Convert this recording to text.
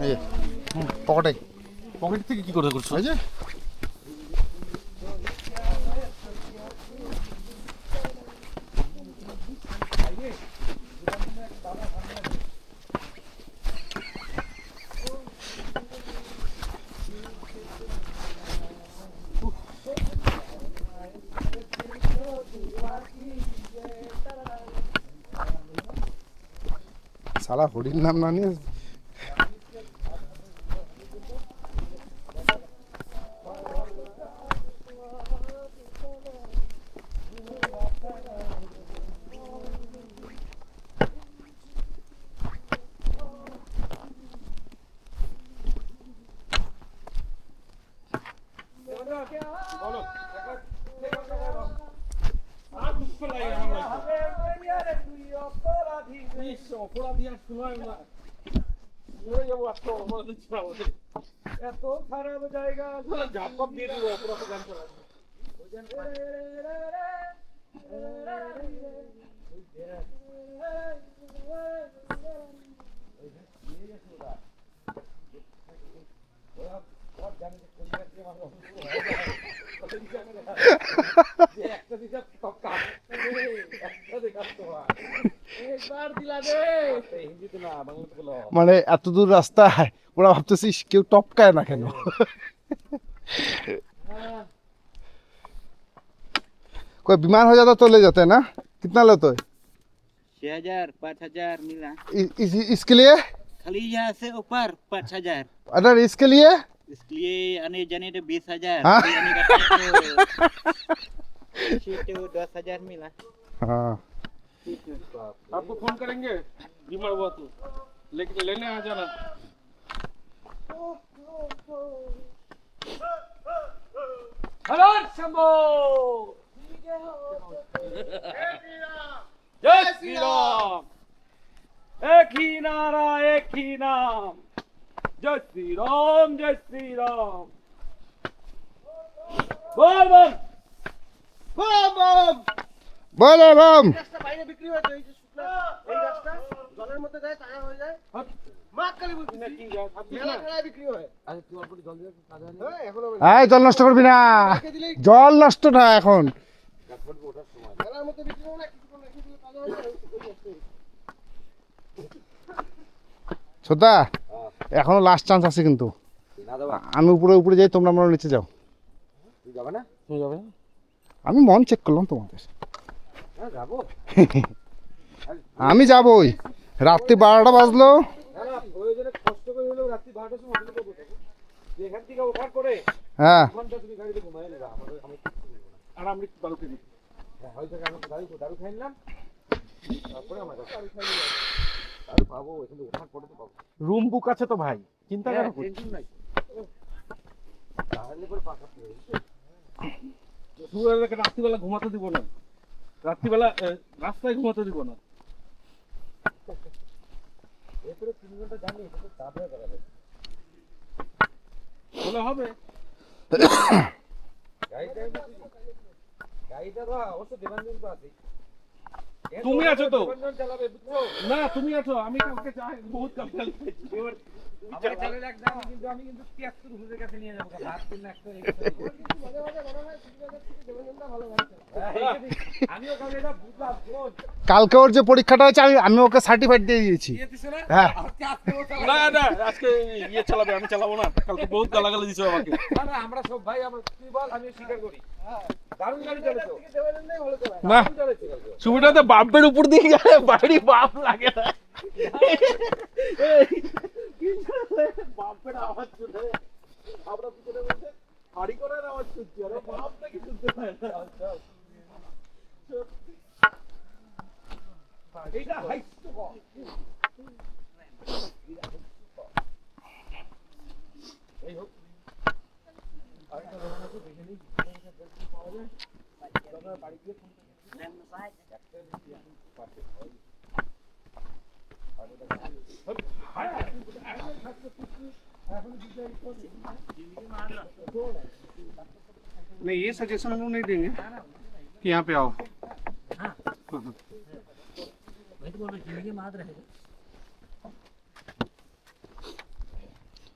এই পকেটে পকেট থেকে কি করে করছো? এই যে সালা হরির নাম না নিয়ে এত খারাপ জায়গা ঝাপক দিয়ে দিব অপরাধ গান করা মানে এত দূর রাস্তায় ওরা ভাবতেছিস কেউ টপকায় না কেন? कोई बीमार हो जाता तो ले जाते हैं ना? कितना लेते हो? 6,000 5,000 मिला। इसके लिए खाली यहाँ से ऊपर 5,000। अगर इसके लिए इसके लिए आने जाने तो 20,000। हाँ? आने का तो 10,000 मिला। हाँ आपको फोन करेंगे बीमार हुआ तो लेकिन लेने आ जाना। हेलो शंभो जय श्री राम। एक ही नारा एक ही नाम जय श्री राम जय श्री राम। बोल बोल बोल बोल बोले बम গাছটা বাইরে বিক্রি হয় তো এই যে শুকনা এই গাছটা জলের মধ্যে যায় টাকা হয়ে যায় মাছ কালি বলছি কি গাছ আপনি মেলা টাকায় বিক্রি হয় আরে তুই অল্প জল দিয়ে কাজ হয় না হ্যাঁ এখনো এই জল নষ্ট করবি না, জল নষ্ট না এখন মেলার মধ্যে বিক্রি হয় না কিছুক্ষণ রেখে দিলে কাজ হয় না ছোটা এখনো লাস্ট চান্স আছে কিন্তু আমি উপরে উপরে যাই, তোমরা আমরা নিচে যাও। তুই যাবে না? তুমি যাবে না? আমি মন চেক করলাম তোমাদের। হ্যাঁ যাবো। আমি যাবই, রাত্রি 12টা বাজলো। না না প্রয়োজনে কষ্ট করে হলেও রাত্রি 12টার সময় হোটেলে করবো এখান থেকে ওঠার পরে হ্যাঁ ঘন্টা তুমি গাড়িতে ঘুমাই নেবা আর আমরা একটু দারু খেয়ে নিচ্ছি। হ্যাঁ হয়তো আমরা দারু খাই নিলাম তারপরে আমরা দারু পাবো এখানে ওঠার পরে তো পাবো। রুম বুক আছে তো ভাই, চিন্তা কেন করছিস? টেনশন নাই তাহলে পরে পাকা পেয়ে সুরালাকে রাত্রিবেলা ঘুমাতে দিব না, রাত্রিবেলা রাস্তায় ঘুমাতে দিব না। এরপরে 3 ঘন্টা জানি এটা তো চাপ হয়ে যাবে বলে হবে। গাড়িটা তো অবশ্য দেবাঞ্জন তো আছে, তুমি আছো তো চালাবে বুঝছো না? তুমি আছো, আমি কালকে চাই বহুত কাল চালাচ্ছি এবার আমি চালালে একদম কিন্তু আমি কিন্তু 73 হুজুরের কাছে নিয়ে যাব ভাত কিনা একটা মজা মজা মনে হয় সুবিধার থেকে দেবাঞ্জনটা ভালো গাড়ি চালায়। আমিও কাল এটা বুঝলাম কোন কালকে ওর যে পরীক্ষাটা হয়েছে আমি ওকে সার্টিফিকেট দিয়ে দিয়েছি। দিছে না? হ্যাঁ আজকে ও চালাবে না না আজকে ইয়ে চালাবে, আমি চালাবো না। কালকে বহুত গালাগালি দিছো আমাকে। না না আমরা সব ভাই, আমরা তুই বল আমি স্বীকার করি। দারুণ গাড়ি চালাতো দেবাঞ্জনই ভালো চালায়। না দারুণ চালাচ্ছে কালকে। সুবিধাতে বাম্পের উপর দিয়ে গেলে বাড়ি বাপ লাগে না। বাপের আওয়াজ শুনে আমরা পিছনে বসে হাড়ি করার আওয়াজ শুনছি, আর বাপ নাকি শুনতে পায় না। এইটা হাইট তো কম। এই হোক আরেকটা দোকান আছে দেখে নিই পাওয়া যায়। দোকানে বাড়ি গিয়ে ফোন করে नहीं ये सजेशन हम लोग नहीं देंगे कि यहाँ पे आओ। मैं तो बोल रहा जिंदगी में याद रहेगा।